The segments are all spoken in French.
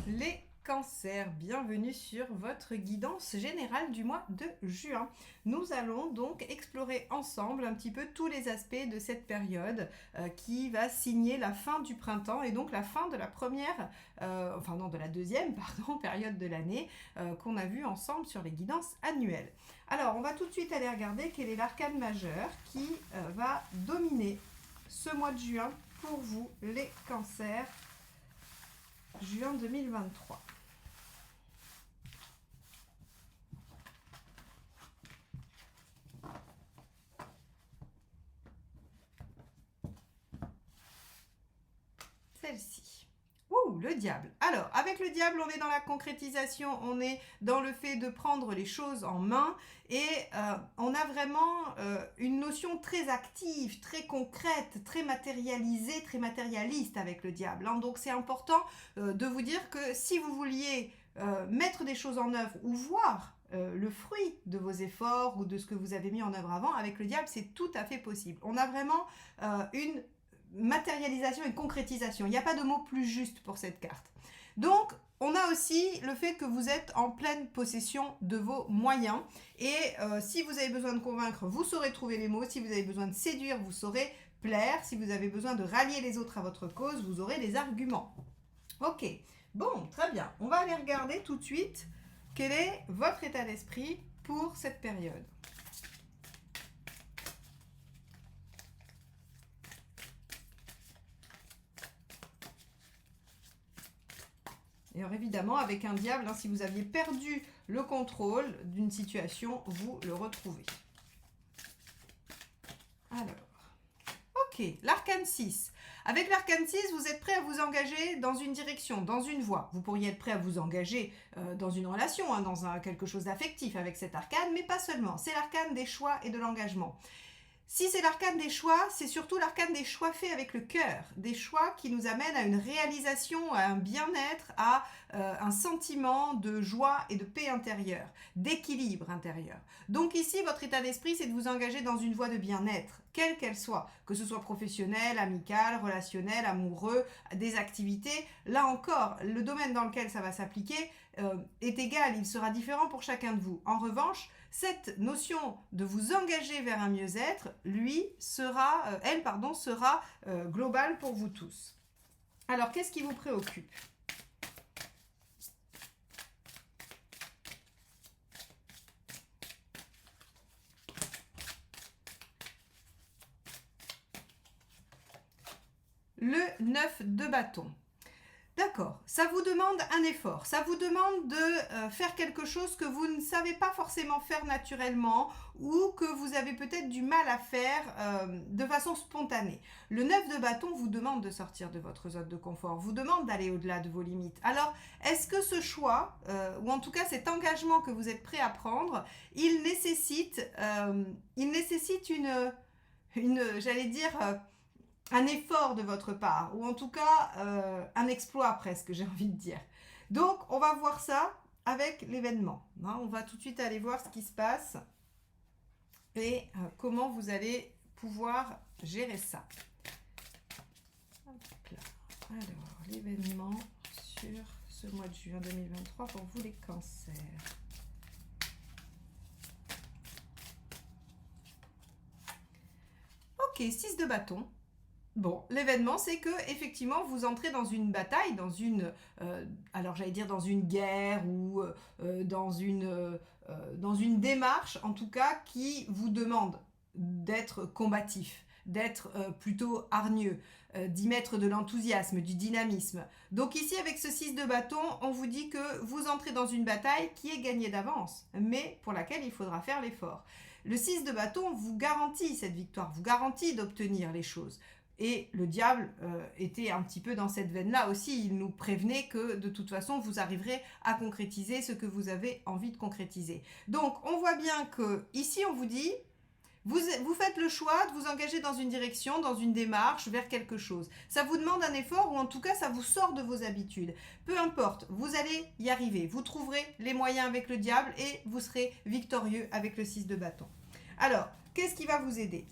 Les cancers, bienvenue sur votre guidance générale du mois de juin. Nous allons donc explorer ensemble un petit peu tous les aspects de cette période qui va signer la fin du printemps et donc la fin de la première, de la deuxième, période de l'année qu'on a vue ensemble sur les guidances annuelles. Alors, on va tout de suite aller regarder quel est l'arcane majeur qui va dominer ce mois de juin pour vous, les cancers, juin 2023. Celle-ci. Ouh, le diable. Alors, avec le diable, on est dans la concrétisation, on est dans le fait de prendre les choses en main et on a vraiment une notion très active, très concrète, très matérialisée, très matérialiste avec le diable. Hein. Donc, c'est important de vous dire que si vous vouliez mettre des choses en œuvre ou voir le fruit de vos efforts ou de ce que vous avez mis en œuvre avant, avec le diable, c'est tout à fait possible. On a vraiment une matérialisation et concrétisation. Il n'y a pas de mot plus juste pour cette carte. Donc, on a aussi le fait que vous êtes en pleine possession de vos moyens. Et si vous avez besoin de convaincre, vous saurez trouver les mots. Si vous avez besoin de séduire, vous saurez plaire. Si vous avez besoin de rallier les autres à votre cause, vous aurez les arguments. Ok, bon, très bien. On va aller regarder tout de suite quel est votre état d'esprit pour cette période. Et alors évidemment, avec un diable, hein, si vous aviez perdu le contrôle d'une situation, vous le retrouvez. Alors, ok, l'arcane 6. Avec l'arcane 6, vous êtes prêt à vous engager dans une direction, dans une voie. Vous pourriez être prêt à vous engager dans une relation, hein, dans quelque chose d'affectif avec cet arcane, mais pas seulement. C'est l'arcane des choix et de l'engagement. Si c'est l'arcane des choix, c'est surtout l'arcane des choix faits avec le cœur, des choix qui nous amènent à une réalisation, à un bien-être, à un sentiment de joie et de paix intérieure, d'équilibre intérieur. Donc ici, votre état d'esprit, c'est de vous engager dans une voie de bien-être, quelle qu'elle soit, que ce soit professionnel, amical, relationnel, amoureux, des activités. Là encore, le domaine dans lequel ça va s'appliquer est égal, il sera différent pour chacun de vous. En revanche, cette notion de vous engager vers un mieux-être, elle sera globale pour vous tous. Alors, qu'est-ce qui vous préoccupe ? Le 9 de bâton. D'accord, ça vous demande un effort, ça vous demande de faire quelque chose que vous ne savez pas forcément faire naturellement ou que vous avez peut-être du mal à faire de façon spontanée. Le 9 de bâton vous demande de sortir de votre zone de confort, vous demande d'aller au-delà de vos limites. Alors, est-ce que ce choix, ou en tout cas cet engagement que vous êtes prêt à prendre, il nécessite un effort de votre part, ou en tout cas un exploit presque, j'ai envie de dire. Donc, on va voir ça avec l'événement. Hein, on va tout de suite aller voir ce qui se passe et comment vous allez pouvoir gérer ça. Hop là. Alors, l'événement sur ce mois de juin 2023 pour vous les cancers. Ok, 6 de bâton. Bon, l'événement, c'est que effectivement, vous entrez dans une bataille, dans une guerre ou dans une démarche, en tout cas, qui vous demande d'être combatif, d'être plutôt hargneux, d'y mettre de l'enthousiasme, du dynamisme. Donc ici, avec ce 6 de bâton, on vous dit que vous entrez dans une bataille qui est gagnée d'avance, mais pour laquelle il faudra faire l'effort. Le 6 de bâton vous garantit cette victoire, vous garantit d'obtenir les choses. Et le diable était un petit peu dans cette veine-là aussi. Il nous prévenait que de toute façon, vous arriverez à concrétiser ce que vous avez envie de concrétiser. Donc, on voit bien que ici, on vous dit, vous faites le choix de vous engager dans une direction, dans une démarche, vers quelque chose. Ça vous demande un effort ou en tout cas, ça vous sort de vos habitudes. Peu importe, vous allez y arriver. Vous trouverez les moyens avec le diable et vous serez victorieux avec le 6 de bâton. Alors, qu'est-ce qui va vous aider ?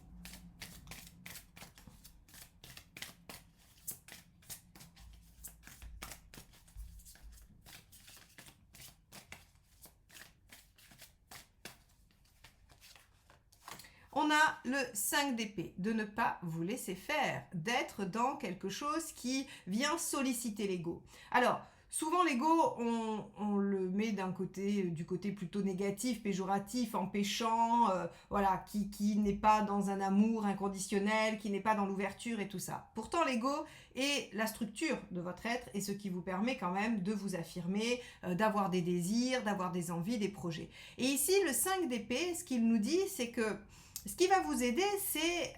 on a le 5 d'épée, de ne pas vous laisser faire, d'être dans quelque chose qui vient solliciter l'ego. Alors, souvent l'ego, on le met du côté plutôt négatif, péjoratif, empêchant, voilà, qui n'est pas dans un amour inconditionnel, qui n'est pas dans l'ouverture et tout ça. Pourtant, l'ego est la structure de votre être et ce qui vous permet quand même de vous affirmer, d'avoir des désirs, d'avoir des envies, des projets. Et ici, le 5 d'épée, ce qu'il nous dit, c'est que ce qui va vous aider, c'est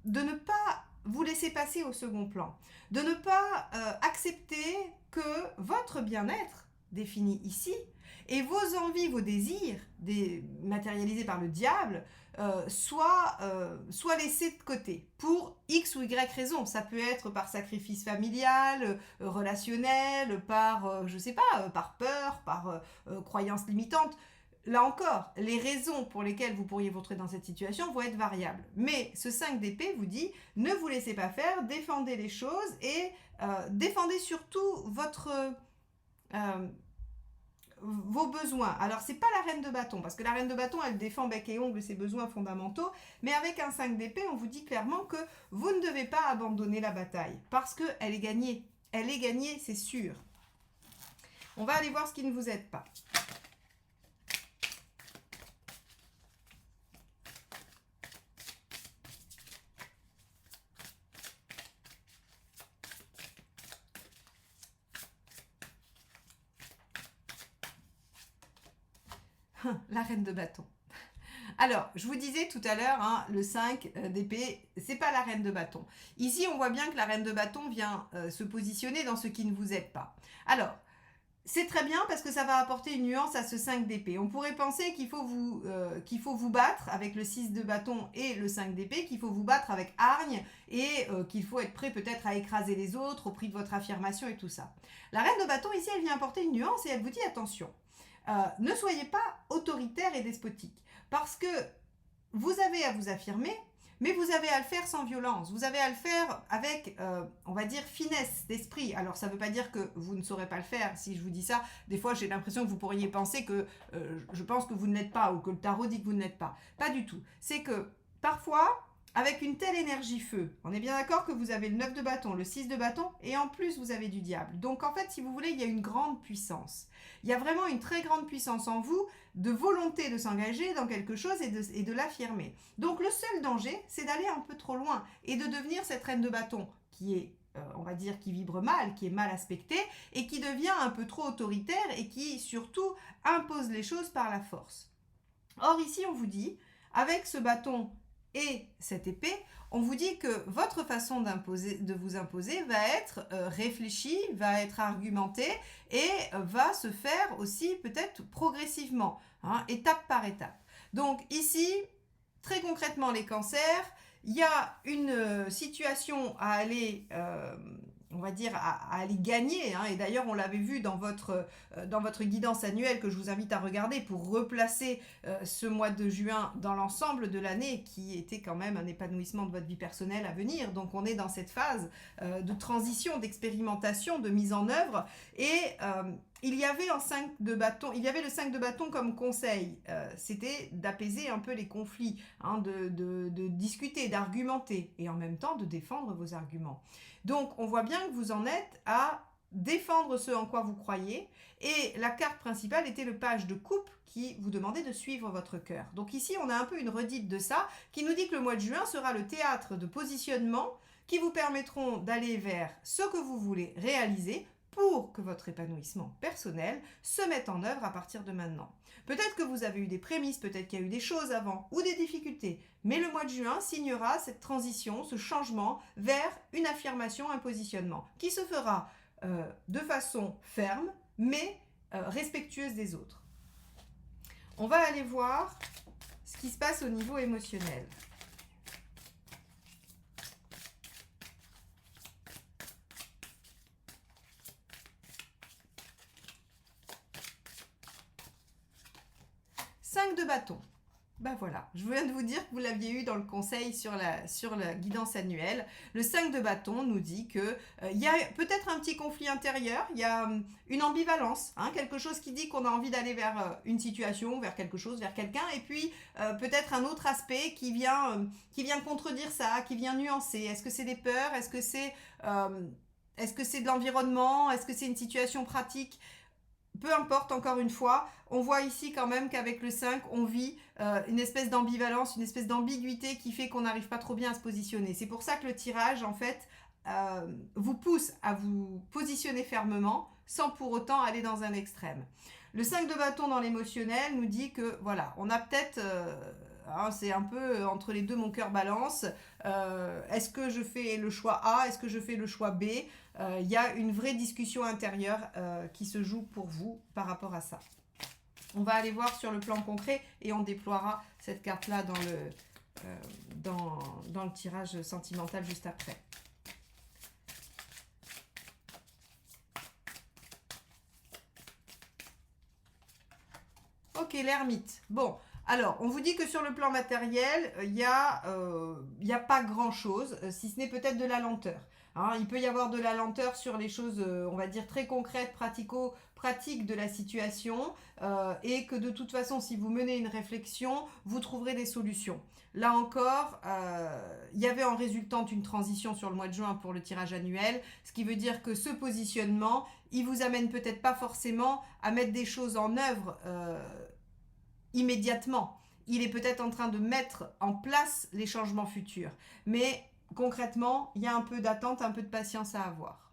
de ne pas vous laisser passer au second plan, de ne pas accepter que votre bien-être, défini ici, et vos envies, vos désirs, matérialisés par le diable, soient laissés de côté pour X ou Y raison. Ça peut être par sacrifice familial, relationnel, par, je sais pas, par peur, par croyance limitante. Là encore, les raisons pour lesquelles vous pourriez vous retrouver dans cette situation vont être variables. Mais ce 5 d'épée vous dit, ne vous laissez pas faire, défendez les choses et défendez surtout vos besoins. Alors, c'est pas la reine de bâton, parce que la reine de bâton, elle défend bec et ongle ses besoins fondamentaux, mais avec un 5 d'épée, on vous dit clairement que vous ne devez pas abandonner la bataille, parce qu'elle est gagnée. Elle est gagnée, c'est sûr. On va aller voir ce qui ne vous aide pas. La reine de bâton. Alors, je vous disais tout à l'heure, hein, le 5 d'épée, c'est pas la reine de bâton. Ici, on voit bien que la reine de bâton vient se positionner dans ce qui ne vous aide pas. Alors, c'est très bien parce que ça va apporter une nuance à ce 5 d'épée. On pourrait penser qu'il faut vous battre avec le 6 de bâton et le 5 d'épée, qu'il faut vous battre avec hargne et qu'il faut être prêt peut-être à écraser les autres au prix de votre affirmation et tout ça. La reine de bâton, ici, elle vient apporter une nuance et elle vous dit attention. Ne soyez pas autoritaire et despotique, parce que vous avez à vous affirmer, mais vous avez à le faire sans violence, vous avez à le faire avec, on va dire, finesse d'esprit. Alors ça ne veut pas dire que vous ne saurez pas le faire, si je vous dis ça, des fois j'ai l'impression que vous pourriez penser que je pense que vous ne l'êtes pas, ou que le tarot dit que vous ne l'êtes pas. Pas du tout, c'est que parfois, avec une telle énergie feu, on est bien d'accord que vous avez le 9 de bâton, le 6 de bâton, et en plus vous avez du diable. Donc en fait, si vous voulez, il y a une grande puissance. Il y a vraiment une très grande puissance en vous de volonté de s'engager dans quelque chose et de l'affirmer. Donc le seul danger, c'est d'aller un peu trop loin et de devenir cette reine de bâton qui est, on va dire, qui vibre mal, qui est mal aspectée et qui devient un peu trop autoritaire et qui surtout impose les choses par la force. Or ici, on vous dit, avec ce bâton et cette épée, on vous dit que votre façon de vous imposer va être réfléchie, va être argumentée et va se faire aussi peut-être progressivement, hein, étape par étape. Donc ici, très concrètement, les cancers, il y a une situation à aller, on va dire, à aller gagner, hein, et d'ailleurs on l'avait vu dans votre guidance annuelle que je vous invite à regarder pour replacer ce mois de juin dans l'ensemble de l'année qui était quand même un épanouissement de votre vie personnelle à venir. Donc on est dans cette phase de transition, d'expérimentation, de mise en œuvre et il y avait le 5 de bâton comme conseil, c'était d'apaiser un peu les conflits, hein, de discuter, d'argumenter et en même temps de défendre vos arguments. Donc on voit bien que vous en êtes à défendre ce en quoi vous croyez et la carte principale était le page de coupe qui vous demandait de suivre votre cœur. Donc ici on a un peu une redite de ça qui nous dit que le mois de juin sera le théâtre de positionnement qui vous permettront d'aller vers ce que vous voulez réaliser pour que votre épanouissement personnel se mette en œuvre à partir de maintenant. Peut-être que vous avez eu des prémices, peut-être qu'il y a eu des choses avant ou des difficultés, mais le mois de juin signera cette transition, ce changement vers une affirmation, un positionnement qui se fera de façon ferme, mais respectueuse des autres. On va aller voir ce qui se passe au niveau émotionnel. De bâton. Ben voilà, je viens de vous dire que vous l'aviez eu dans le conseil sur la guidance annuelle. Le 5 de bâton nous dit que il y a peut-être un petit conflit intérieur, il y a une ambivalence, hein, quelque chose qui dit qu'on a envie d'aller vers une situation, vers quelque chose, vers quelqu'un, et puis peut-être un autre aspect qui vient contredire ça, qui vient nuancer. Est-ce que c'est des peurs? Est-ce que c'est de l'environnement? Est-ce que c'est une situation pratique? Peu importe, encore une fois, on voit ici quand même qu'avec le 5, on vit une espèce d'ambivalence, une espèce d'ambiguïté qui fait qu'on n'arrive pas trop bien à se positionner. C'est pour ça que le tirage, en fait, vous pousse à vous positionner fermement sans pour autant aller dans un extrême. Le 5 de bâton dans l'émotionnel nous dit que, voilà, on a peut-être... hein, c'est un peu entre les deux, mon cœur balance. Est-ce que je fais le choix A? Est-ce que je fais le choix B? Il y a une vraie discussion intérieure qui se joue pour vous par rapport à ça. On va aller voir sur le plan concret et on déploiera cette carte-là dans le tirage sentimental juste après. Ok, l'ermite. Bon, alors, on vous dit que sur le plan matériel, il n'y a pas grand-chose, si ce n'est peut-être de la lenteur. Hein, il peut y avoir de la lenteur sur les choses, on va dire, très concrètes, pratiques de la situation, et que de toute façon, si vous menez une réflexion, vous trouverez des solutions. Là encore, il y avait en résultante une transition sur le mois de juin pour le tirage annuel, ce qui veut dire que ce positionnement, il vous amène peut-être pas forcément à mettre des choses en œuvre immédiatement. Il est peut-être en train de mettre en place les changements futurs. Mais concrètement, il y a un peu d'attente, un peu de patience à avoir.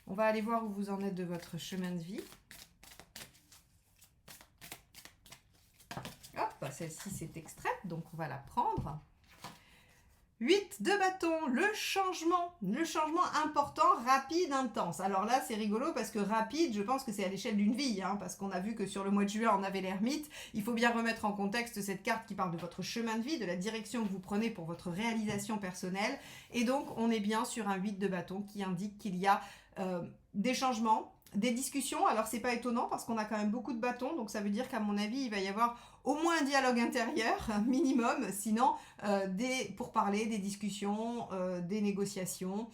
On va aller voir où vous en êtes de votre chemin de vie. Hop, celle-ci c'est extraite, donc on va la prendre. 8 de bâton, le changement important, rapide, intense. Alors là, c'est rigolo parce que rapide, je pense que c'est à l'échelle d'une vie, hein, parce qu'on a vu que sur le mois de juin, on avait l'ermite. Il faut bien remettre en contexte cette carte qui parle de votre chemin de vie, de la direction que vous prenez pour votre réalisation personnelle. Et donc, on est bien sur un 8 de bâton qui indique qu'il y a des changements, des discussions. Alors, c'est pas étonnant parce qu'on a quand même beaucoup de bâtons, donc ça veut dire qu'à mon avis, il va y avoir au moins un dialogue intérieur, minimum, sinon des pourparlers, des discussions, des négociations,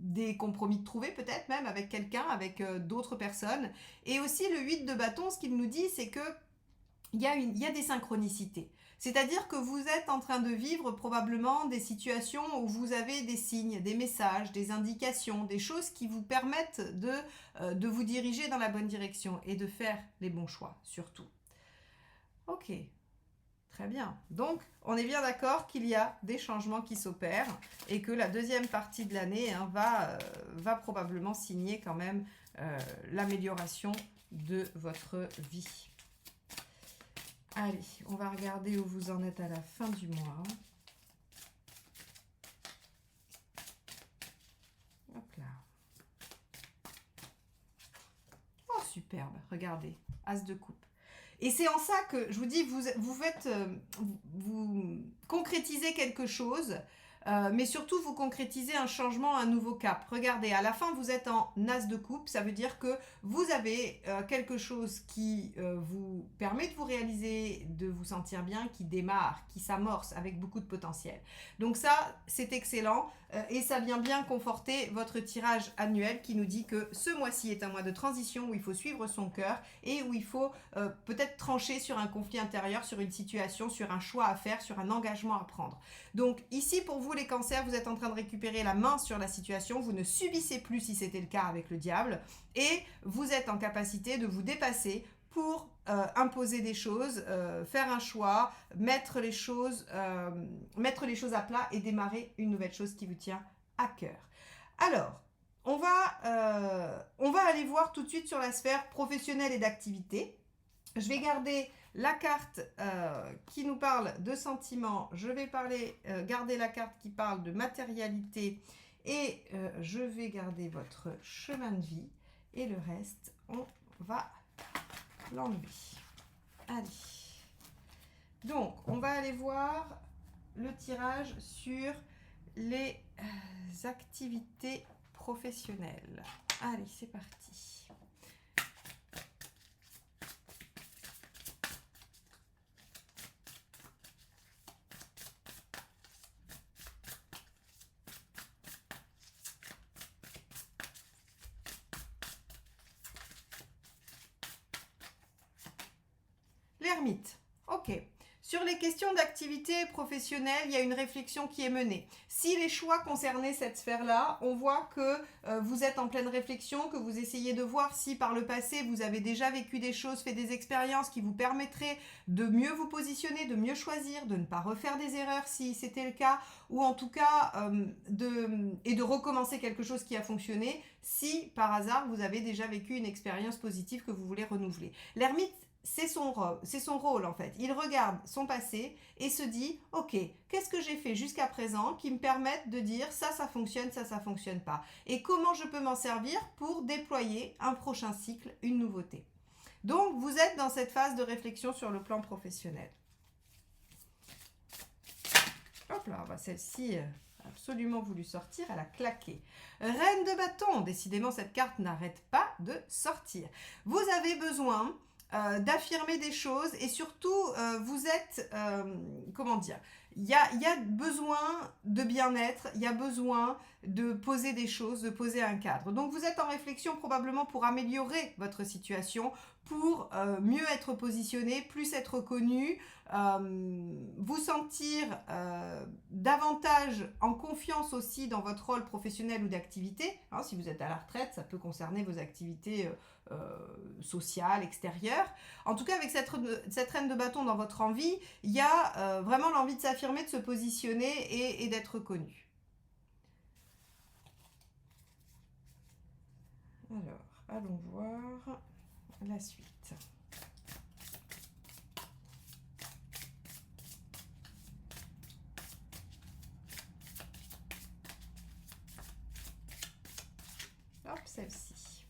des compromis de trouver peut-être même avec quelqu'un, avec d'autres personnes. Et aussi le 8 de bâton, ce qu'il nous dit, c'est que il y a des synchronicités. C'est-à-dire que vous êtes en train de vivre probablement des situations où vous avez des signes, des messages, des indications, des choses qui vous permettent de vous diriger dans la bonne direction et de faire les bons choix, surtout. Ok, très bien. Donc, on est bien d'accord qu'il y a des changements qui s'opèrent et que la deuxième partie de l'année va probablement signer quand même l'amélioration de votre vie. Allez, on va regarder où vous en êtes à la fin du mois. Hop là. Oh, superbe. Regardez, As de coupe. Et c'est en ça que je vous dis, vous concrétisez quelque chose, mais surtout vous concrétisez un changement, un nouveau cap. Regardez, à la fin vous êtes en As de coupe, ça veut dire que vous avez quelque chose qui vous permet de vous réaliser, de vous sentir bien, qui démarre, qui s'amorce avec beaucoup de potentiel. Donc ça, c'est excellent et ça vient bien conforter votre tirage annuel qui nous dit que ce mois-ci est un mois de transition où il faut suivre son cœur et où il faut peut-être trancher sur un conflit intérieur, sur une situation, sur un choix à faire, sur un engagement à prendre. Donc ici, pour vous les cancers, vous êtes en train de récupérer la main sur la situation, vous ne subissez plus si c'était le cas avec le diable et vous êtes en capacité de vous dépasser pour imposer des choses, faire un choix, mettre les choses à plat et démarrer une nouvelle chose qui vous tient à cœur. Alors, on va aller voir tout de suite sur la sphère professionnelle et d'activité. Je vais garder la carte qui nous parle de sentiments, je vais garder la carte qui parle de matérialité et je vais garder votre chemin de vie et le reste, on va l'enlever. Allez. Donc, on va aller voir le tirage sur les activités professionnelles. Allez, c'est parti. L'ermite. Ok. Sur les questions d'activité professionnelle, il y a une réflexion qui est menée. Si les choix concernaient cette sphère-là, on voit que vous êtes en pleine réflexion, que vous essayez de voir si par le passé vous avez déjà vécu des choses, fait des expériences qui vous permettraient de mieux vous positionner, de mieux choisir, de ne pas refaire des erreurs si c'était le cas, ou en tout cas de recommencer quelque chose qui a fonctionné si par hasard vous avez déjà vécu une expérience positive que vous voulez renouveler. L'ermite, c'est son rôle en fait. Il regarde son passé et se dit « Ok, qu'est-ce que j'ai fait jusqu'à présent qui me permettent de dire ça fonctionne, ça fonctionne pas. Et comment je peux m'en servir pour déployer un prochain cycle, une nouveauté. » Donc, vous êtes dans cette phase de réflexion sur le plan professionnel. Hop là, celle-ci a absolument voulu sortir, elle a claqué. Reine de bâton, décidément cette carte n'arrête pas de sortir. Vous avez besoin d'affirmer des choses et surtout vous êtes, comment dire, il y a besoin de bien-être, il y a besoin de poser des choses, de poser un cadre. Donc vous êtes en réflexion probablement pour améliorer votre situation, pour mieux être positionné, plus être connu, vous sentir davantage en confiance aussi dans votre rôle professionnel ou d'activité. Hein, si vous êtes à la retraite, ça peut concerner vos activités sociales, extérieures. En tout cas, avec cette reine de bâton dans votre envie, il y a vraiment l'envie de s'affirmer, de se positionner et d'être connu. Alors, allons voir la suite. Hop, celle-ci.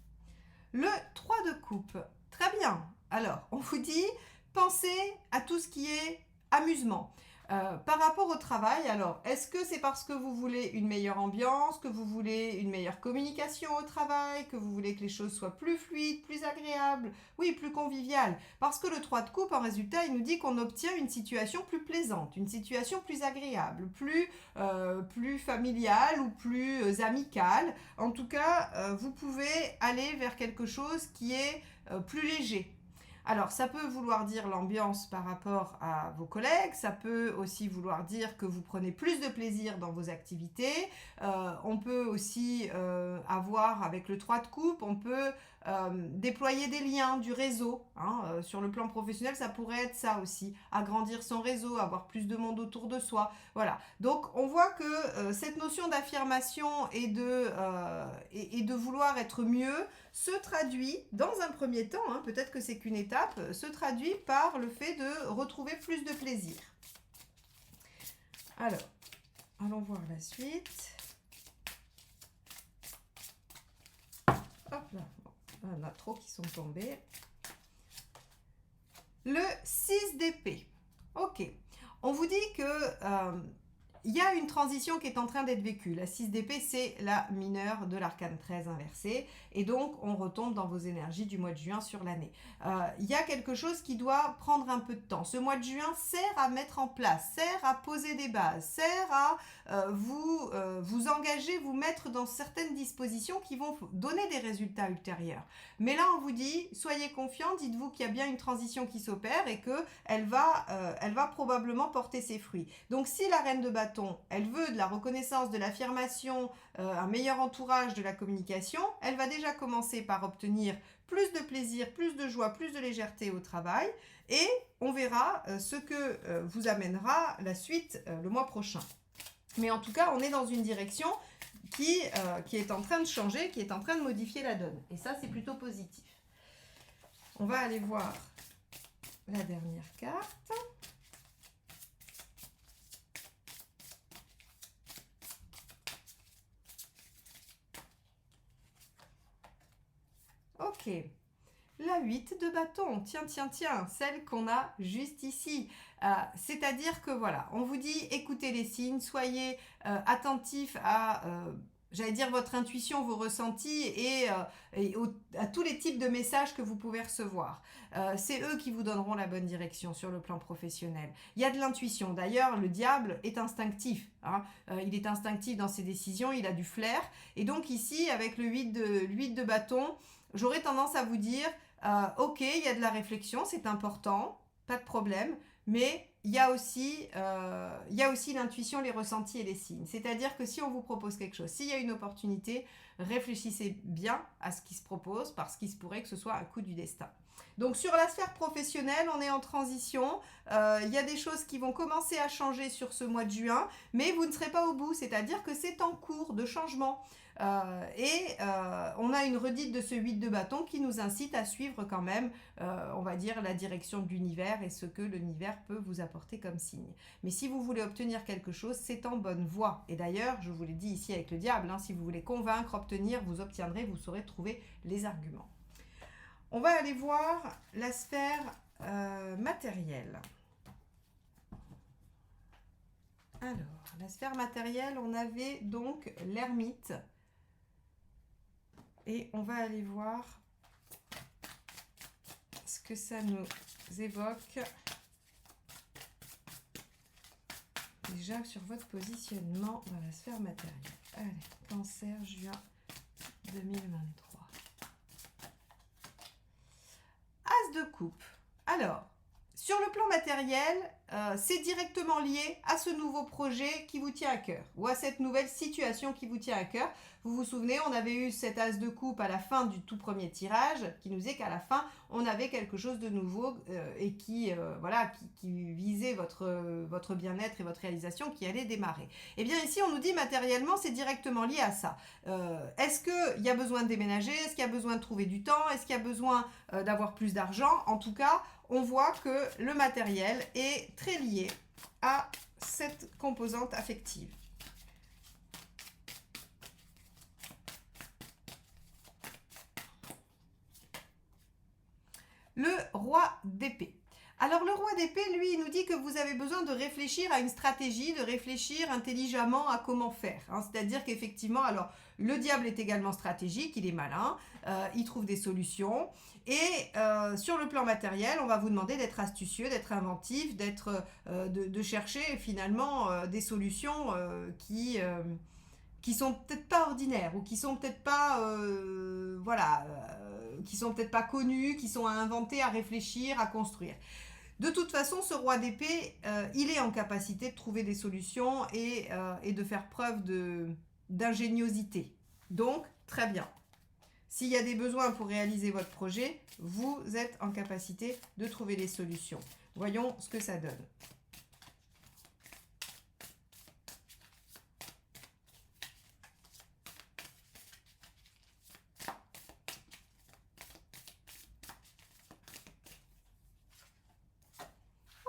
Le 3 de coupe. Très bien. Alors, on vous dit, pensez à tout ce qui est amusement. Par rapport au travail, alors, est-ce que c'est parce que vous voulez une meilleure ambiance, que vous voulez une meilleure communication au travail, que vous voulez que les choses soient plus fluides, plus agréables, oui, plus conviviales? Parce que le 3 de coupe, en résultat, il nous dit qu'on obtient une situation plus plaisante, une situation plus agréable, plus familiale ou plus amicale. En tout cas, vous pouvez aller vers quelque chose qui est plus léger. Alors, ça peut vouloir dire l'ambiance par rapport à vos collègues, ça peut aussi vouloir dire que vous prenez plus de plaisir dans vos activités. On peut aussi avoir, avec le 3 de coupe, on peut déployer des liens, du réseau. Hein, sur le plan professionnel, ça pourrait être ça aussi, agrandir son réseau, avoir plus de monde autour de soi. Voilà, donc on voit que cette notion d'affirmation et de vouloir être mieux se traduit, dans un premier temps, hein, peut-être que c'est qu'une étape, se traduit par le fait de retrouver plus de plaisir. Alors, allons voir la suite. Hop là, bon, on a trop qui sont tombés. Le 6 d'épée. Ok, on vous dit que il y a une transition qui est en train d'être vécue. La 6 d'épée, c'est la mineure de l'arcane 13 inversée. Et donc, on retombe dans vos énergies du mois de juin sur l'année. Il y a quelque chose qui doit prendre un peu de temps. Ce mois de juin sert à mettre en place, sert à poser des bases, sert à vous engager, vous mettre dans certaines dispositions qui vont donner des résultats ultérieurs. Mais là, on vous dit, soyez confiants, dites-vous qu'il y a bien une transition qui s'opère et qu'elle va probablement porter ses fruits. Donc, si la reine de bâton, elle veut de la reconnaissance, de l'affirmation, un meilleur entourage, de la communication, elle va déjà commencer par obtenir plus de plaisir, plus de joie, plus de légèreté au travail et on verra ce que vous amènera la suite le mois prochain. Mais en tout cas, on est dans une direction qui est en train de changer, qui est en train de modifier la donne. Et ça, c'est plutôt positif. On va aller voir la dernière carte. Ok, la 8 de bâton, tiens, celle qu'on a juste ici. C'est-à-dire que voilà, on vous dit écoutez les signes, soyez attentifs à, j'allais dire votre intuition, vos ressentis et à tous les types de messages que vous pouvez recevoir. C'est eux qui vous donneront la bonne direction sur le plan professionnel. Il y a de l'intuition. D'ailleurs, le diable est instinctif. Hein. Il est instinctif dans ses décisions, il a du flair. Et donc ici, avec le 8 de bâton, j'aurais tendance à vous dire, ok, il y a de la réflexion, c'est important. pas de problème, mais il y a aussi l'intuition, les ressentis et les signes. C'est-à-dire que si on vous propose quelque chose, s'il y a une opportunité, réfléchissez bien à ce qui se propose parce qu'il se pourrait que ce soit un coup du destin. Donc sur la sphère professionnelle, on est en transition. Il y a des choses qui vont commencer à changer sur ce mois de juin, mais vous ne serez pas au bout, c'est-à-dire que c'est en cours de changement. On a une redite de ce 8 de bâton qui nous incite à suivre quand même, on va dire, la direction de l'univers et ce que l'univers peut vous apporter comme signe. Mais si vous voulez obtenir quelque chose, c'est en bonne voie. Et d'ailleurs, je vous l'ai dit ici avec le diable, si vous voulez convaincre, obtenir, vous obtiendrez, vous saurez trouver les arguments. On va aller voir la sphère matérielle. Alors, la sphère matérielle, on avait donc l'ermite. Et on va aller voir ce que ça nous évoque. Déjà sur votre positionnement dans la sphère matérielle. Allez, Cancer, juin 2023. As de coupe. Alors, sur le plan matériel, c'est directement lié à ce nouveau projet qui vous tient à cœur ou à cette nouvelle situation qui vous tient à cœur. Vous vous souvenez, on avait eu cet as de coupe à la fin du tout premier tirage qui nous dit qu'à la fin, on avait quelque chose de nouveau et qui visait votre bien-être et votre réalisation qui allait démarrer. Et bien ici, on nous dit matériellement, c'est directement lié à ça. Est-ce qu'il y a besoin de déménager? Est-ce qu'il y a besoin de trouver du temps? Est-ce qu'il y a besoin d'avoir plus d'argent? En tout cas, on voit que le matériel est très lié à cette composante affective. Le roi d'épée. Alors le roi d'épée, lui, il nous dit que vous avez besoin de réfléchir à une stratégie, de réfléchir intelligemment à comment faire. C'est-à-dire qu'effectivement, alors le diable est également stratégique, il est malin, il trouve des solutions. Et sur le plan matériel, on va vous demander d'être astucieux, d'être inventif, de chercher finalement des solutions qui sont peut-être pas ordinaires ou qui sont peut-être pas qui sont peut-être pas connues, qui sont à inventer, à réfléchir, à construire. De toute façon, ce roi d'épée, il est en capacité de trouver des solutions et de faire preuve d'ingéniosité. Donc, très bien. S'il y a des besoins pour réaliser votre projet, vous êtes en capacité de trouver des solutions. Voyons ce que ça donne.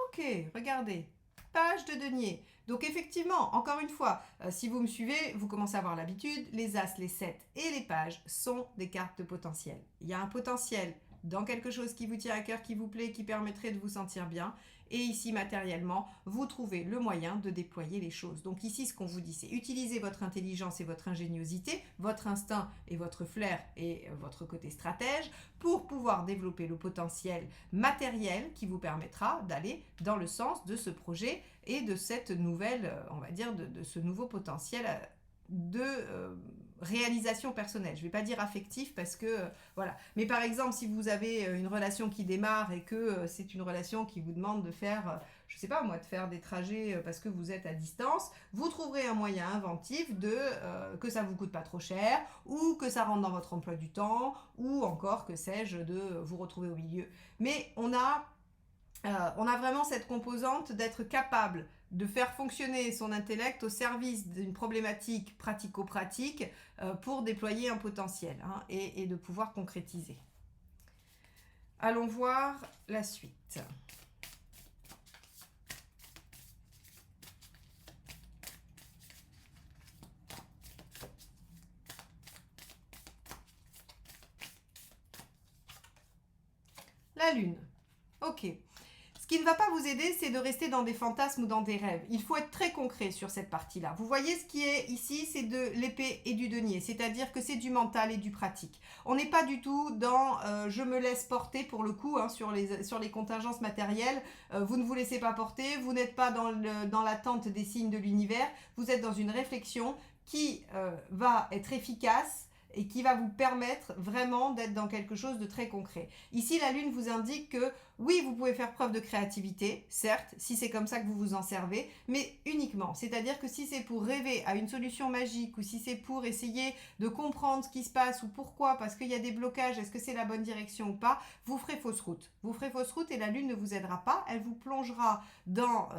Ok, regardez, page de denier. Donc effectivement, encore une fois, si vous me suivez, vous commencez à avoir l'habitude, les As, les 7 et les pages sont des cartes de potentiel. Il y a un potentiel dans quelque chose qui vous tient à cœur, qui vous plaît, qui permettrait de vous sentir bien. Et ici, matériellement, vous trouvez le moyen de déployer les choses. Donc ici, ce qu'on vous dit, c'est utiliser votre intelligence et votre ingéniosité, votre instinct et votre flair et votre côté stratège pour pouvoir développer le potentiel matériel qui vous permettra d'aller dans le sens de ce projet et de cette nouvelle, on va dire, de ce nouveau potentiel de réalisation personnelle. Je ne vais pas dire affectif parce que, voilà. Mais par exemple, si vous avez une relation qui démarre et que c'est une relation qui vous demande de faire, je ne sais pas moi, de faire des trajets parce que vous êtes à distance, vous trouverez un moyen inventif que ça ne vous coûte pas trop cher ou que ça rentre dans votre emploi du temps ou encore, que sais-je, de vous retrouver au milieu. Mais on a vraiment cette composante d'être capable de faire fonctionner son intellect au service d'une problématique pratico-pratique pour déployer un potentiel et de pouvoir concrétiser. Allons voir la suite. La lune. Ok. Ce qui ne va pas vous aider, c'est de rester dans des fantasmes ou dans des rêves. Il faut être très concret sur cette partie-là. Vous voyez, ce qui est ici, c'est de l'épée et du denier, c'est-à-dire que c'est du mental et du pratique. On n'est pas du tout dans je me laisse porter pour le coup sur les contingences matérielles. Vous ne vous laissez pas porter, vous n'êtes pas dans l'attente des signes de l'univers. Vous êtes dans une réflexion qui va être efficace et qui va vous permettre vraiment d'être dans quelque chose de très concret. Ici, la Lune vous indique que oui, vous pouvez faire preuve de créativité, certes, si c'est comme ça que vous vous en servez, mais uniquement. C'est-à-dire que si c'est pour rêver à une solution magique ou si c'est pour essayer de comprendre ce qui se passe ou pourquoi, parce qu'il y a des blocages, est-ce que c'est la bonne direction ou pas, vous ferez fausse route. Vous ferez fausse route et la Lune ne vous aidera pas, elle vous plongera dans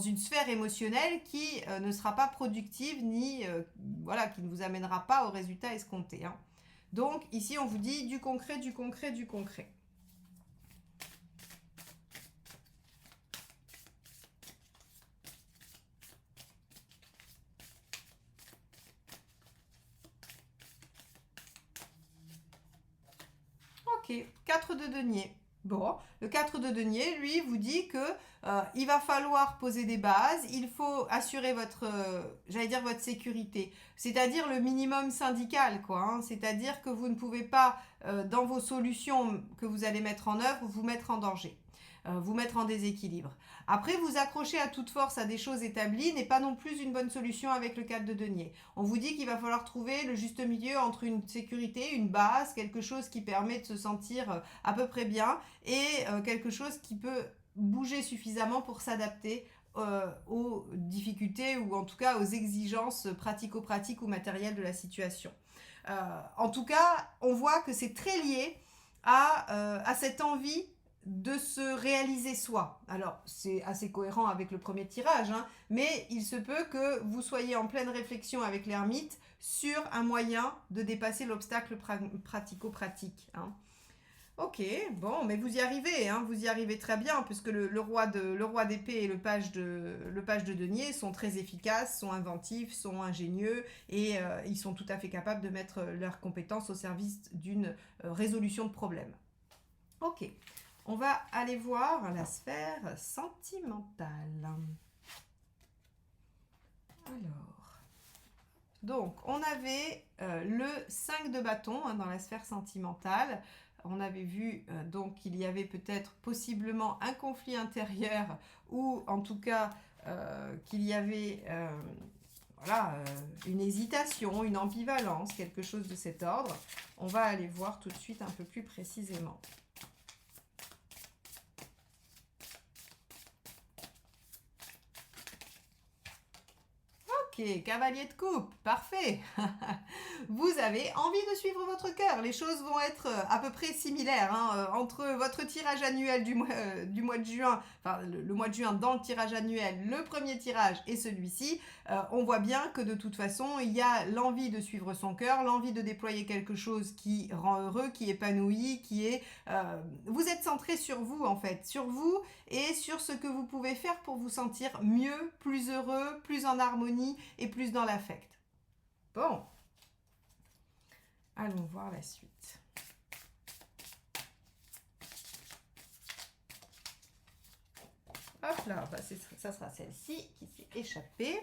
une sphère émotionnelle qui ne sera pas productive ni voilà, qui ne vous amènera pas au résultat escompté. Hein. Donc ici, on vous dit du concret, du concret, du concret. Ok, 4 de denier. Bon, le 4 de denier, lui, vous dit que il va falloir poser des bases, il faut assurer votre, j'allais dire votre sécurité, c'est-à-dire le minimum syndical, quoi. Hein. C'est-à-dire que vous ne pouvez pas, dans vos solutions que vous allez mettre en œuvre, vous mettre en danger. Vous mettre en déséquilibre. Après, vous accrocher à toute force à des choses établies n'est pas non plus une bonne solution avec le 4 de denier. On vous dit qu'il va falloir trouver le juste milieu entre une sécurité, une base, quelque chose qui permet de se sentir à peu près bien et quelque chose qui peut bouger suffisamment pour s'adapter aux difficultés ou en tout cas aux exigences pratico-pratiques ou matérielles de la situation. En tout cas, on voit que c'est très lié à cette envie de se réaliser soi. Alors, c'est assez cohérent avec le premier tirage, hein, mais il se peut que vous soyez en pleine réflexion avec l'ermite sur un moyen de dépasser l'obstacle pratico-pratique. Hein. Ok, bon, mais vous y arrivez, hein, vous y arrivez très bien, puisque le roi d'épée et le page de denier sont très efficaces, sont inventifs, sont ingénieux, et ils sont tout à fait capables de mettre leurs compétences au service d'une résolution de problème. Ok. On va aller voir la sphère sentimentale. Alors, donc, on avait le 5 de bâton hein, dans la sphère sentimentale. On avait vu donc qu'il y avait peut-être possiblement un conflit intérieur ou en tout cas qu'il y avait voilà, une hésitation, une ambivalence, quelque chose de cet ordre. On va aller voir tout de suite un peu plus précisément. Ok, cavalier de coupe, parfait. Vous avez envie de suivre votre cœur. Les choses vont être à peu près similaires. Hein, entre votre tirage annuel du mois de juin, enfin le mois de juin dans le tirage annuel, le premier tirage et celui-ci, on voit bien que de toute façon, il y a l'envie de suivre son cœur, l'envie de déployer quelque chose qui rend heureux, qui épanouit, qui est... vous êtes centré sur vous en fait, sur vous et sur ce que vous pouvez faire pour vous sentir mieux, plus heureux, plus en harmonie et plus dans l'affect. Bon. Allons voir la suite. Hop là, bah ça sera celle-ci qui s'est échappée.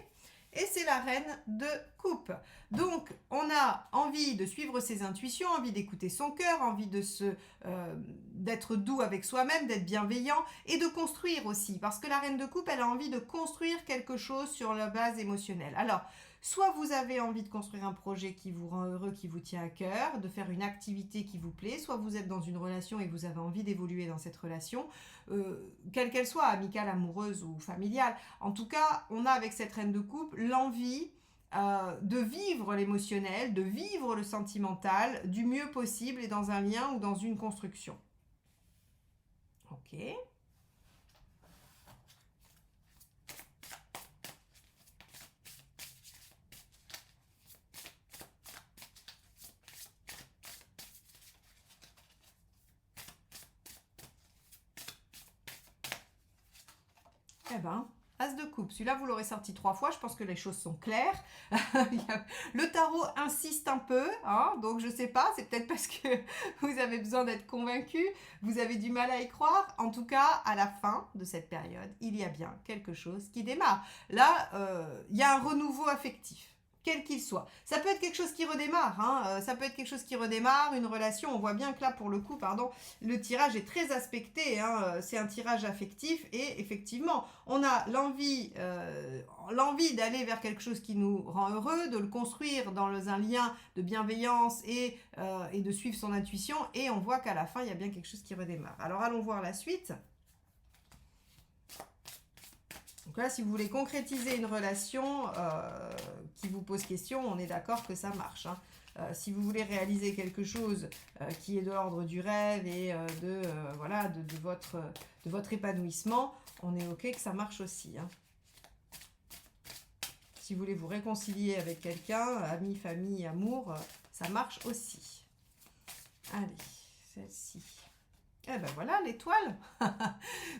Et c'est la reine de coupe. Donc, on a envie de suivre ses intuitions, envie d'écouter son cœur, envie d'être doux avec soi-même, d'être bienveillant et de construire aussi. Parce que la reine de coupe, elle a envie de construire quelque chose sur la base émotionnelle. Alors, soit vous avez envie de construire un projet qui vous rend heureux, qui vous tient à cœur, de faire une activité qui vous plaît, soit vous êtes dans une relation et vous avez envie d'évoluer dans cette relation, quelle qu'elle soit, amicale, amoureuse ou familiale. En tout cas, on a avec cette reine de coupe l'envie de vivre l'émotionnel, de vivre le sentimental du mieux possible et dans un lien ou dans une construction. Ok. Eh ben, As de coupe. Celui-là, vous l'aurez sorti 3 fois. Je pense que les choses sont claires. Le tarot insiste un peu. Hein, donc, je ne sais pas. C'est peut-être parce que vous avez besoin d'être convaincu. Vous avez du mal à y croire. En tout cas, à la fin de cette période, il y a bien quelque chose qui démarre. Là, il y a un renouveau affectif. quel qu'il soit. Ça peut être quelque chose qui redémarre, hein, ça peut être quelque chose qui redémarre, une relation, on voit bien que là, pour le coup, pardon, le tirage est très aspecté, hein, c'est un tirage affectif, et effectivement, on a l'envie d'aller vers quelque chose qui nous rend heureux, de le construire dans un lien de bienveillance et de suivre son intuition, et on voit qu'à la fin, il y a bien quelque chose qui redémarre. Alors, allons voir la suite. Donc là, si vous voulez concrétiser une relation qui vous pose question, on est d'accord que ça marche, hein. Si vous voulez réaliser quelque chose qui est de l'ordre du rêve et voilà, de votre épanouissement, on est OK que ça marche aussi, hein. Si vous voulez vous réconcilier avec quelqu'un, amis, famille, amour, ça marche aussi. Allez, celle-ci. Eh ben voilà, l'étoile.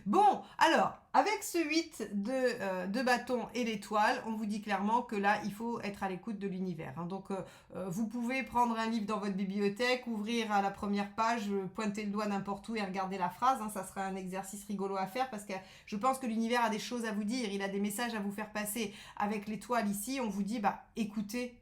Bon, alors, avec ce 8 de bâton et l'étoile, on vous dit clairement que là, il faut être à l'écoute de l'univers, hein. Donc, vous pouvez prendre un livre dans votre bibliothèque, ouvrir à la première page, pointer le doigt n'importe où et regarder la phrase, hein. Ça sera un exercice rigolo à faire parce que je pense que l'univers a des choses à vous dire, il a des messages à vous faire passer. Avec l'étoile ici, on vous dit, bah, écoutez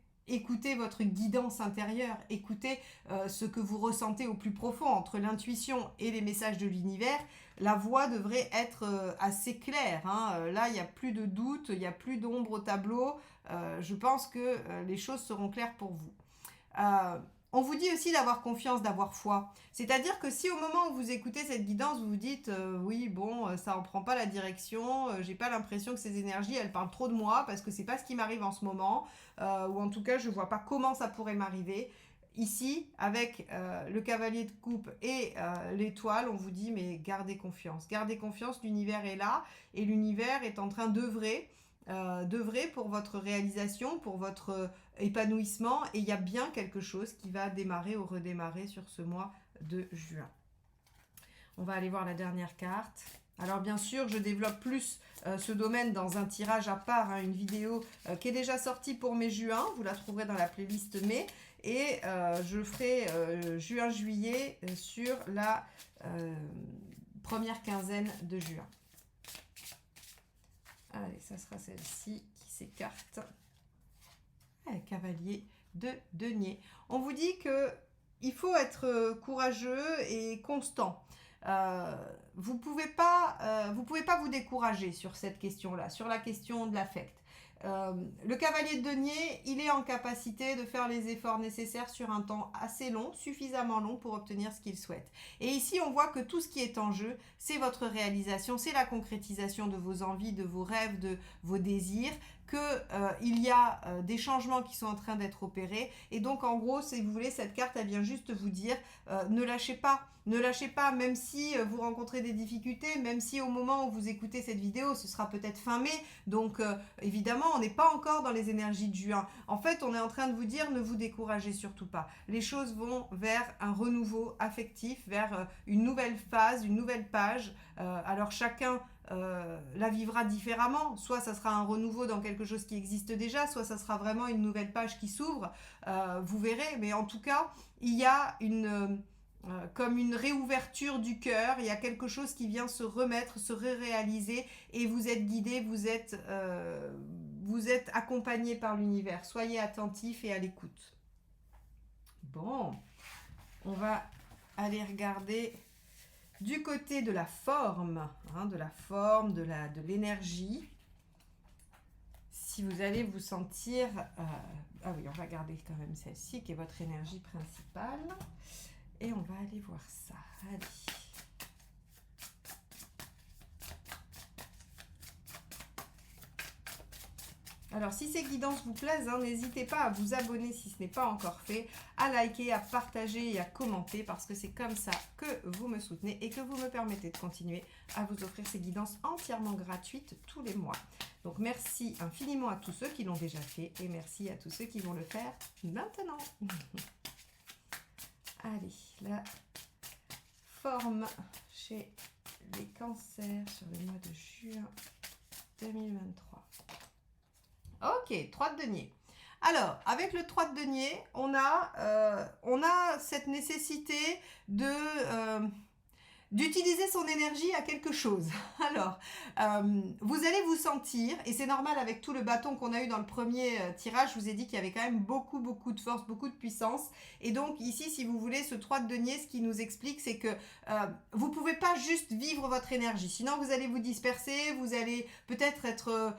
votre guidance intérieure, écoutez ce que vous ressentez au plus profond entre l'intuition et les messages de l'univers. La voie devrait être assez claire, hein. Là, il n'y a plus de doute, il n'y a plus d'ombre au tableau. Je pense que les choses seront claires pour vous. On vous dit aussi d'avoir confiance, d'avoir foi. C'est-à-dire que si au moment où vous écoutez cette guidance, vous vous dites oui, bon, ça en prend pas la direction, j'ai pas l'impression que ces énergies, elles parlent trop de moi parce que c'est pas ce qui m'arrive en ce moment, ou en tout cas, je vois pas comment ça pourrait m'arriver. Ici, avec le cavalier de coupe et l'étoile, on vous dit mais gardez confiance, l'univers est là et l'univers est en train d'œuvrer pour votre réalisation, pour votre épanouissement, et il y a bien quelque chose qui va démarrer ou redémarrer sur ce mois de juin. On va aller voir la dernière carte. Alors bien sûr, je développe plus ce domaine dans un tirage à part, hein, une vidéo qui est déjà sortie pour mai-juin, vous la trouverez dans la playlist mai, et je ferai juin-juillet sur la première quinzaine de juin. Allez, ça sera celle-ci qui s'écarte. Cavalier de denier. On vous dit que il faut être courageux et constant. Vous pouvez pas vous décourager sur cette question-là, sur la question de l'affect. Le cavalier de denier, il est en capacité de faire les efforts nécessaires sur un temps assez long, suffisamment long pour obtenir ce qu'il souhaite. Et ici, on voit que tout ce qui est en jeu, c'est votre réalisation, c'est la concrétisation de vos envies, de vos rêves, de vos désirs, qu'il y a des changements qui sont en train d'être opérés. Et donc, en gros, si vous voulez, cette carte, elle vient juste vous dire, ne lâchez pas. Ne lâchez pas, même si vous rencontrez des difficultés, même si au moment où vous écoutez cette vidéo, ce sera peut-être fin mai. Donc, évidemment, on n'est pas encore dans les énergies de juin. En fait, on est en train de vous dire, ne vous découragez surtout pas. Les choses vont vers un renouveau affectif, vers une nouvelle phase, une nouvelle page. Alors, chacun la vivra différemment. Soit ça sera un renouveau dans quelque chose qui existe déjà, soit ça sera vraiment une nouvelle page qui s'ouvre. Vous verrez, mais en tout cas, il y a comme une réouverture du cœur, il y a quelque chose qui vient se remettre, se réaliser, et vous êtes guidé, vous êtes accompagné par l'univers. Soyez attentifs et à l'écoute. Bon, on va aller regarder du côté de la forme, hein, de l'énergie. Si vous allez vous sentir... ah oui, on va garder quand même celle-ci qui est votre énergie principale. Et on va aller voir ça. Allez. Alors, si ces guidances vous plaisent, hein, n'hésitez pas à vous abonner si ce n'est pas encore fait, à liker, à partager et à commenter parce que c'est comme ça que vous me soutenez et que vous me permettez de continuer à vous offrir ces guidances entièrement gratuites tous les mois. Donc, merci infiniment à tous ceux qui l'ont déjà fait et merci à tous ceux qui vont le faire maintenant. Allez, la forme chez les cancers sur le mois de juin 2023. Ok, 3 de denier. Alors, avec le 3 de denier, on a cette nécessité de d'utiliser son énergie à quelque chose. Alors, vous allez vous sentir, et c'est normal avec tout le bâton qu'on a eu dans le premier tirage, je vous ai dit qu'il y avait quand même beaucoup, beaucoup de force, beaucoup de puissance. Et donc ici, si vous voulez, ce 3 de denier, ce qui nous explique, c'est que vous ne pouvez pas juste vivre votre énergie. Sinon, vous allez vous disperser, vous allez peut-être être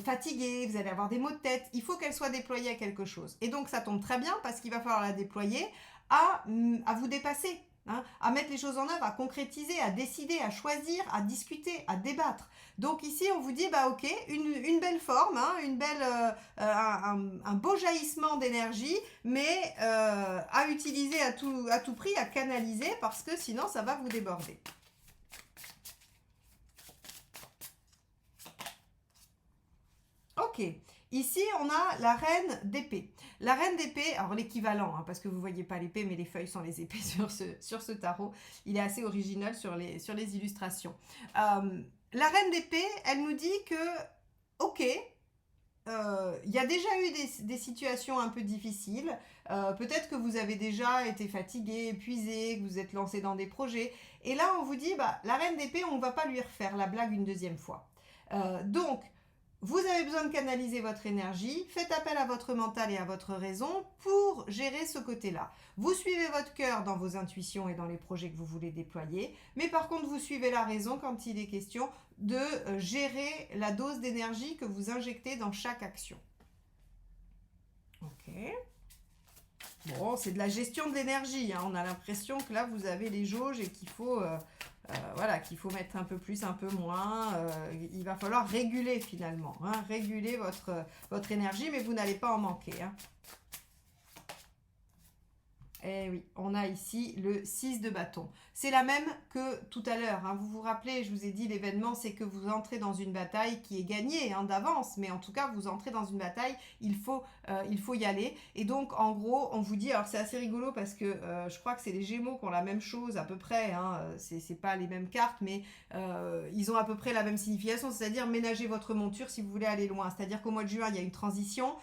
fatigué, vous allez avoir des maux de tête. Il faut qu'elle soit déployée à quelque chose. Et donc, ça tombe très bien parce qu'il va falloir la déployer à vous dépasser. Hein, à mettre les choses en œuvre, à concrétiser, à décider, à choisir, à discuter, à débattre. Donc ici, on vous dit, bah ok, une belle forme, hein, une belle, un beau jaillissement d'énergie, mais à utiliser à tout prix, à canaliser, parce que sinon, ça va vous déborder. Ok, ici on a la reine d'épée. La reine d'épée, alors l'équivalent, hein, parce que vous ne voyez pas l'épée, mais les feuilles sont les épées sur ce tarot. Il est assez original sur les illustrations. La reine d'épée, elle nous dit que, ok, il y a déjà eu des situations un peu difficiles. Peut-être que vous avez déjà été fatigué, épuisé, que vous êtes lancé dans des projets. Et là, on vous dit, bah, la reine d'épée, on ne va pas lui refaire la blague une deuxième fois. Donc, vous avez besoin de canaliser votre énergie, faites appel à votre mental et à votre raison pour gérer ce côté-là. Vous suivez votre cœur dans vos intuitions et dans les projets que vous voulez déployer, mais par contre vous suivez la raison quand il est question de gérer la dose d'énergie que vous injectez dans chaque action. Ok. Bon, c'est de la gestion de l'énergie, hein. On a l'impression que là vous avez les jauges et qu'il faut... voilà, qu'il faut mettre un peu plus, un peu moins. Il va falloir réguler finalement, hein, réguler votre énergie, mais vous n'allez pas en manquer. Hein. Eh oui, on a ici le 6 de bâton. C'est la même que tout à l'heure. Hein. Vous vous rappelez, je vous ai dit, l'événement, c'est que vous entrez dans une bataille qui est gagnée hein, d'avance. Mais en tout cas, vous entrez dans une bataille, il faut y aller. Et donc, en gros, on vous dit, alors c'est assez rigolo parce que je crois que c'est les Gémeaux qui ont la même chose à peu près. Hein, c'est pas les mêmes cartes, mais ils ont à peu près la même signification. C'est-à-dire ménager votre monture si vous voulez aller loin. C'est-à-dire qu'au mois de juin, il y a une transition.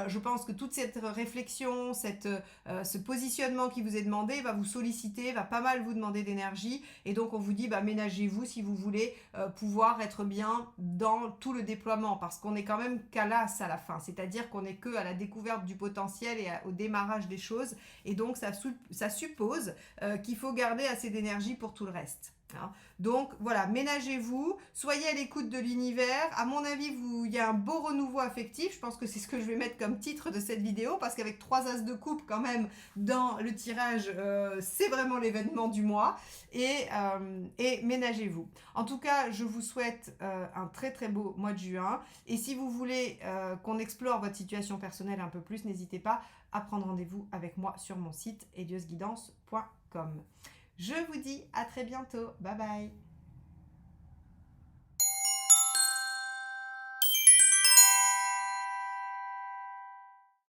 Je pense que toute cette réflexion, ce positionnement qui vous est demandé va vous solliciter, va pas mal vous demander d'énergie. Et donc, on vous dit, bah, ménagez-vous si vous voulez pouvoir être bien dans tout le déploiement. Parce qu'on est quand même qu'à l'as à la fin. C'est-à-dire qu'on n'est que à la découverte du potentiel et au démarrage des choses. Et donc, ça suppose qu'il faut garder assez d'énergie pour tout le reste. Hein. Donc voilà, ménagez-vous, soyez à l'écoute de l'univers. À mon avis, il y a un beau renouveau affectif. Je pense que c'est ce que je vais mettre comme titre de cette vidéo parce qu'avec 3 as de coupe quand même dans le tirage, c'est vraiment l'événement du mois. Et ménagez-vous. En tout cas, je vous souhaite un très très beau mois de juin. Et si vous voulez qu'on explore votre situation personnelle un peu plus, n'hésitez pas à prendre rendez-vous avec moi sur mon site elieusguidance.com. Je vous dis à très bientôt. Bye bye.